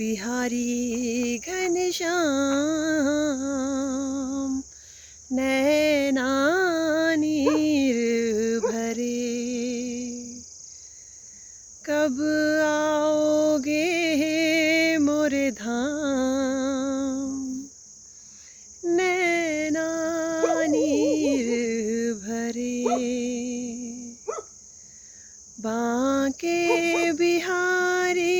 बिहारी घनश्याम नैना नीर भरे, कब आओगे मोरे धाम नैना नीर भरे। बांके बिहारी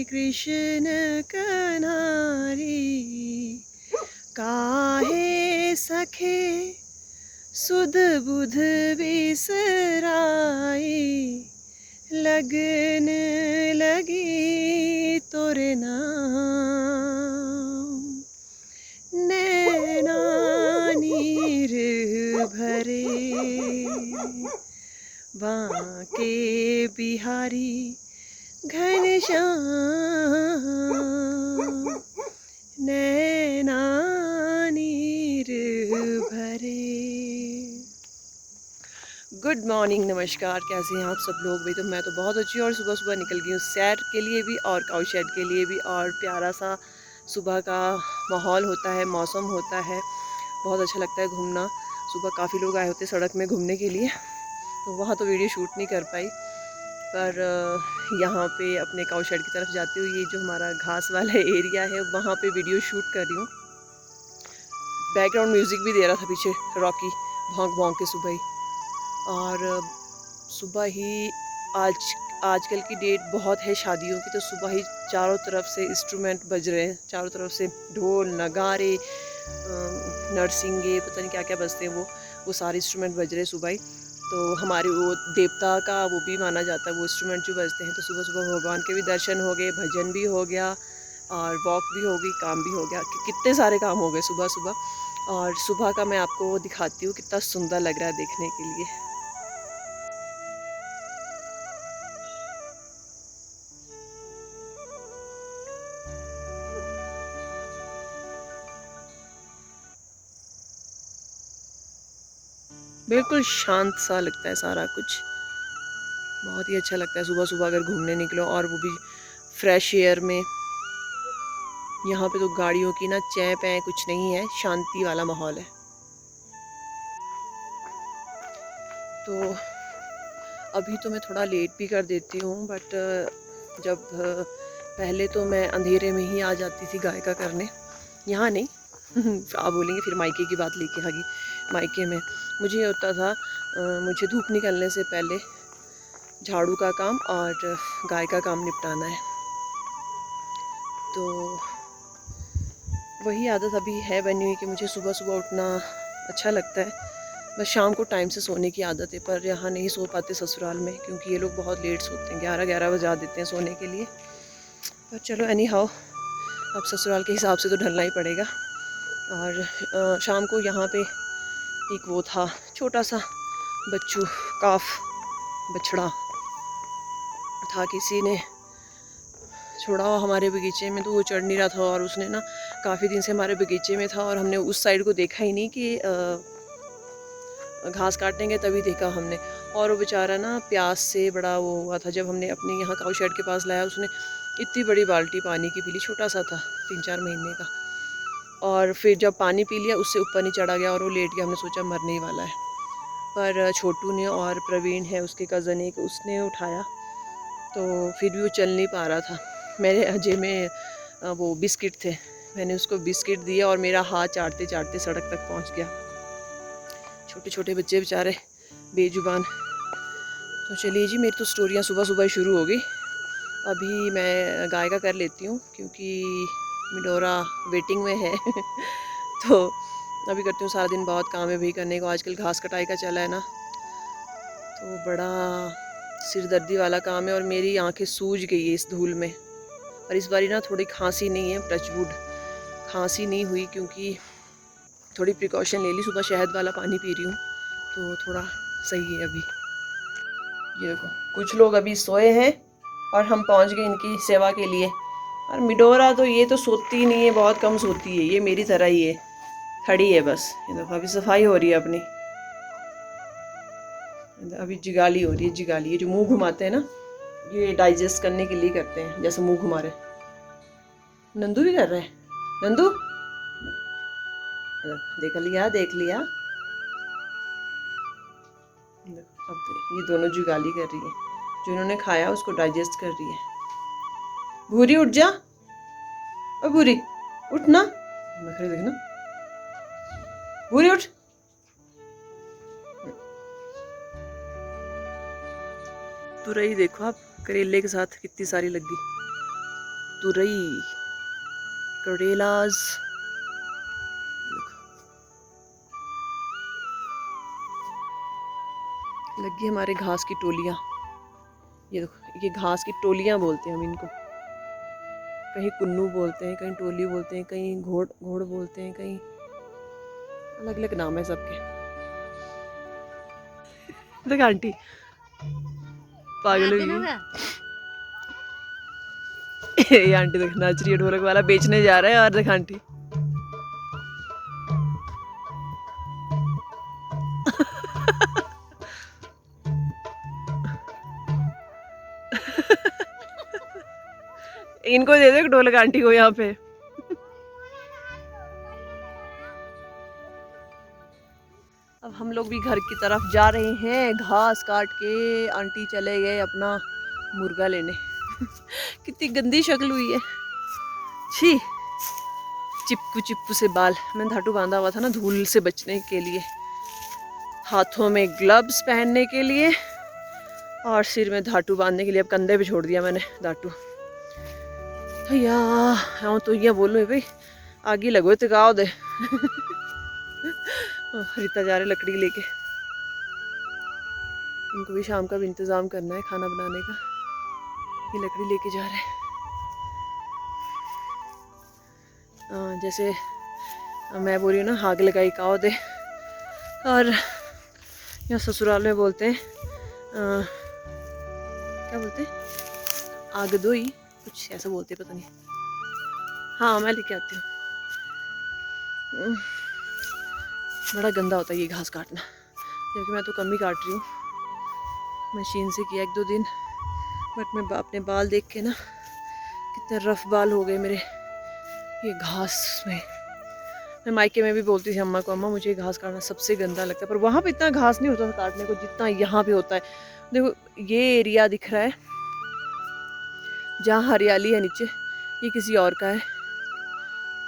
कृष्ण कन्हारी, काहे सखे सुध बुध बिसराई, लगन लगी तोरे नाम नैना नीर भरे। बांके बिहारी घनश्याम नैना नीर भरे। गुड मॉर्निंग, नमस्कार, कैसे हैं आप सब लोग? भाई तो मैं तो बहुत अच्छी और सुबह सुबह निकल गई हूँ सैर के लिए भी और काऊ शेड के लिए भी। और प्यारा सा सुबह का माहौल होता है, मौसम होता है, बहुत अच्छा लगता है घूमना। सुबह काफ़ी लोग आए होते सड़क में घूमने के लिए, तो वहाँ तो वीडियो शूट नहीं कर पाई, पर यहाँ पे अपने काऊ शेड की तरफ जाती हूँ। ये जो हमारा घास वाला एरिया है वहाँ पे वीडियो शूट कर रही हूँ। बैकग्राउंड म्यूज़िक भी दे रहा था पीछे रॉकी भौंक भौंक के सुबह ही। और सुबह ही आजकल की डेट बहुत है शादियों की, तो सुबह ही चारों तरफ से इंस्ट्रूमेंट बज रहे हैं, चारों तरफ से ढोल नगारे नरसिंगे पता नहीं क्या क्या बजते हैं, वो सारे इंस्ट्रूमेंट बज रहे हैं सुबह ही। तो हमारे वो देवता का वो भी माना जाता है, वो इंस्ट्रूमेंट जो बजते हैं। तो सुबह सुबह भगवान के भी दर्शन हो गए, भजन भी हो गया और वॉक भी हो गई, काम भी हो गया, कितने सारे काम हो गए सुबह सुबह। और सुबह का मैं आपको दिखाती हूँ कितना सुंदर लग रहा है देखने के लिए। बिल्कुल शांत सा लगता है सारा कुछ, बहुत ही अच्छा लगता है सुबह सुबह अगर घूमने निकलो, और वो भी फ्रेश एयर में। यहाँ पे तो गाड़ियों की ना चैं पैं कुछ नहीं है, शांति वाला माहौल है। तो अभी तो मैं थोड़ा लेट भी कर देती हूँ, बट जब पहले तो मैं अंधेरे में ही आ जाती थी गाय का करने, यहाँ नहीं आप बोलेंगे फिर मायके की बात लेके आगी। मायके में मुझे ये होता था, मुझे धूप निकलने से पहले झाड़ू का काम और गाय का काम निपटाना है, तो वही आदत अभी है बनी हुई कि मुझे सुबह सुबह उठना अच्छा लगता है। बस शाम को टाइम से सोने की आदत है, पर यहाँ नहीं सो पाते ससुराल में, क्योंकि ये लोग बहुत लेट सोते हैं, 11 बजा देते हैं सोने के लिए। पर चलो एनी हाउ, अब ससुराल के हिसाब से तो ढलना ही पड़ेगा। और शाम को यहाँ पे एक वो था छोटा सा बच्चू, काफ बछड़ा था, किसी ने छोड़ा हुआ हमारे बगीचे में, तो वो चढ़ नहीं रहा था। और उसने ना काफ़ी दिन से हमारे बगीचे में था और हमने उस साइड को देखा ही नहीं कि घास काटेंगे, तभी देखा हमने। और वो बेचारा ना प्यास से बड़ा वो हुआ था। जब हमने अपने यहाँ काऊ शेड के पास लाया, उसने इतनी बड़ी बाल्टी पानी की पी ली, छोटा सा था 3-4 महीने का। और फिर जब पानी पी लिया उससे ऊपर नहीं चढ़ा गया और वो लेट गया। हमने सोचा मरने ही वाला है, पर छोटू ने और प्रवीण है उसके कज़न एक, उसने उठाया, तो फिर भी वो चल नहीं पा रहा था। मेरे अजय में वो बिस्किट थे, मैंने उसको बिस्किट दिया और मेरा हाथ चाटते चाटते सड़क तक पहुंच गया। छोटे छोटे बच्चे बेचारे बेजुबान। तो चलिए जी, मेरी तो स्टोरियाँ सुबह सुबह शुरू हो गई। अभी मैं गाय का कर लेती हूँ क्योंकि मिडोरा वेटिंग में है तो अभी करती हूँ। सारा दिन बहुत काम है भाई करने को, आजकल घास कटाई का चला है ना, तो बड़ा सिरदर्दी वाला काम है। और मेरी आंखें सूज गई है इस धूल में। और इस बारी ना थोड़ी खांसी नहीं है, टचवुड खांसी नहीं हुई, क्योंकि थोड़ी प्रिकॉशन ले ली। सुबह शहद वाला पानी पी रही हूँ तो थोड़ा सही है अभी। ये देखो कुछ लोग अभी सोए हैं और हम पहुँच गए इनकी सेवा के लिए। और मिडोरा तो ये तो सोती ही नहीं है, बहुत कम सोती है, ये मेरी तरह ही है, खड़ी है बस। ये देखो अभी सफाई हो रही है अपनी, अभी जिगाली हो रही है। जिगाली, ये जो मुंह घुमाते हैं ना, ये डाइजेस्ट करने के लिए करते हैं, जैसे मुंह घुमा रहे। नंदू भी कर रहा है। नंदू देख लिया, देख लिया। अब ये दोनों जुगाली कर रही है, जो इन्होंने खाया उसको डाइजेस्ट कर रही है। भूरी उठ जा, ओ भूरी उठ ना, नखरे देखना, भूरी उठ। तुरई देखो आप, करेले के साथ कितनी सारी लगी तुरई, करेलाज। लगी हमारे घास की टोलियाँ। ये देखो, ये घास की टोलियाँ बोलते हैं हम इनको। कहीं कुन्नू बोलते हैं, कहीं टोली बोलते हैं, कहीं घोड़ घोड़ बोलते हैं, कहीं अलग अलग नाम है सबके। देख आंटी पागल हो गई। ये आंटी देख नाच रही है, ढोलक वाला बेचने जा रहा है। और देख आंटी इनको दे दो ढोलक आंटी को यहाँ पे। अब हम लोग भी घर की तरफ जा रहे हैं, घास काट के आंटी चले गए अपना मुर्गा लेने। कितनी गंदी शक्ल हुई है, छी। चिपकू चिपकू से बाल। मैंने धाटू बांधा हुआ था ना धूल से बचने के लिए, हाथों में ग्लव्स पहनने के लिए और सिर में धाटू बांधने के लिए। अब कंधे पे छोड़ दिया मैंने धाटू। भैया हाँ तो ये बोलो भाई, आगे लगो टिकाओ दे। रीता जा रहे लकड़ी लेके। इनको भी शाम का भी इंतज़ाम करना है खाना बनाने का। ये लकड़ी लेके जा रहे हैं। जैसे मैं बोल रही हूँ ना, आग लगाई काओ दे। और यहाँ ससुराल में बोलते हैं क्या बोलते हैं, आग दोई, कुछ ऐसा बोलते पता नहीं। हाँ मैं लेके आती हूँ। बड़ा गंदा होता है ये घास काटना, जबकि मैं तो कम ही काट रही हूँ। मशीन से किया 1-2 दिन, बट मैं अपने बाल देख के ना, कितने रफ बाल हो गए मेरे ये घास में। मैं मायके में भी बोलती थी अम्मा को, अम्मा मुझे घास काटना सबसे गंदा लगता है। पर वहाँ पे इतना घास नहीं होता था काटने को जितना यहाँ पे होता है। देखो ये एरिया दिख रहा है जहाँ हरियाली है नीचे, ये किसी और का है,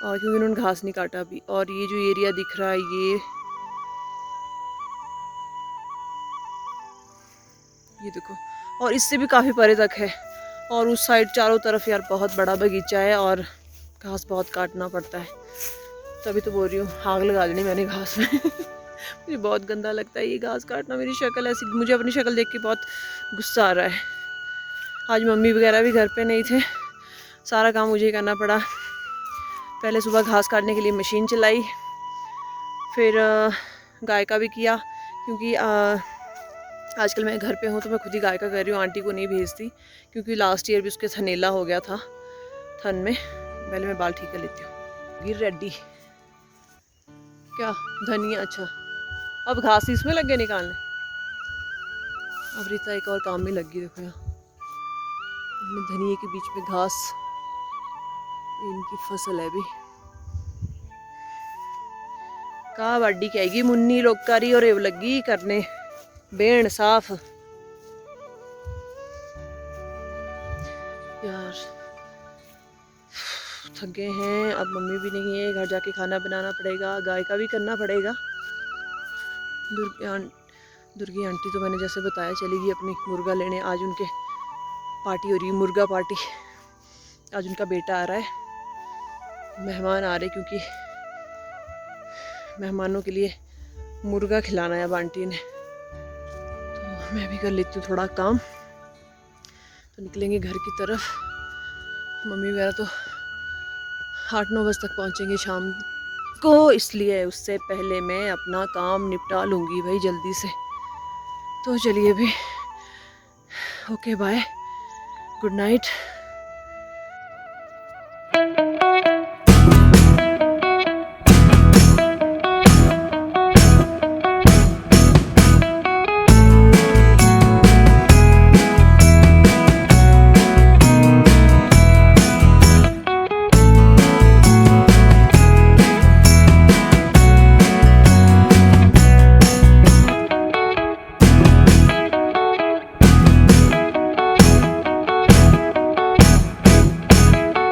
और क्योंकि उन्होंने घास नहीं काटा अभी। और ये जो एरिया दिख रहा है ये देखो, और इससे भी काफ़ी परे तक है। और उस साइड चारों तरफ यार बहुत बड़ा बगीचा है और घास बहुत काटना पड़ता है। तभी तो बोल रही हूँ आग लगा देनी मैंने घास में। मुझे बहुत गंदा लगता है ये घास काटना। मेरी शक्ल ऐसी, मुझे अपनी शक्ल देख के बहुत गुस्सा आ रहा है। आज मम्मी वगैरह भी घर पे नहीं थे, सारा काम मुझे ही करना पड़ा। पहले सुबह घास काटने के लिए मशीन चलाई, फिर गाय का भी किया, क्योंकि आजकल मैं घर पे हूँ तो मैं खुद ही गाय का कर रही हूँ, आंटी को नहीं भेजती। क्योंकि लास्ट ईयर भी उसके थनेला हो गया था थन में। पहले मैं बाल ठीक कर लेती हूँ। गिर रेडी क्या धनिया, अच्छा अब घास इसमें लग गए निकालने। अब रीता एक और काम में लग गई। देखो यहाँ अपने धनिए के बीच में घास, इनकी फसल है भी। का बाडी कहेगी मुन्नी लोग करी और लगी करने बेण साफ। यार थक गए हैं। अब मम्मी भी नहीं है, घर जाके खाना बनाना पड़ेगा, गाय का भी करना पड़ेगा। दुर्गी आंटी तो मैंने जैसे बताया चलेगी अपनी मुर्गा लेने। आज उनके पार्टी हो रही है, मुर्गा पार्टी। आज उनका बेटा आ रहा है, मेहमान आ रहे, क्योंकि मेहमानों के लिए मुर्गा खिलाना है अब आंटी ने। तो मैं भी कर लेती हूँ थोड़ा काम, तो निकलेंगे घर की तरफ। मम्मी वगैरह तो 8-9 बजे तक पहुँचेंगे शाम को, इसलिए उससे पहले मैं अपना काम निपटा लूँगी भाई जल्दी से। तो चलिए भी, ओके बाय, गुड नाइट।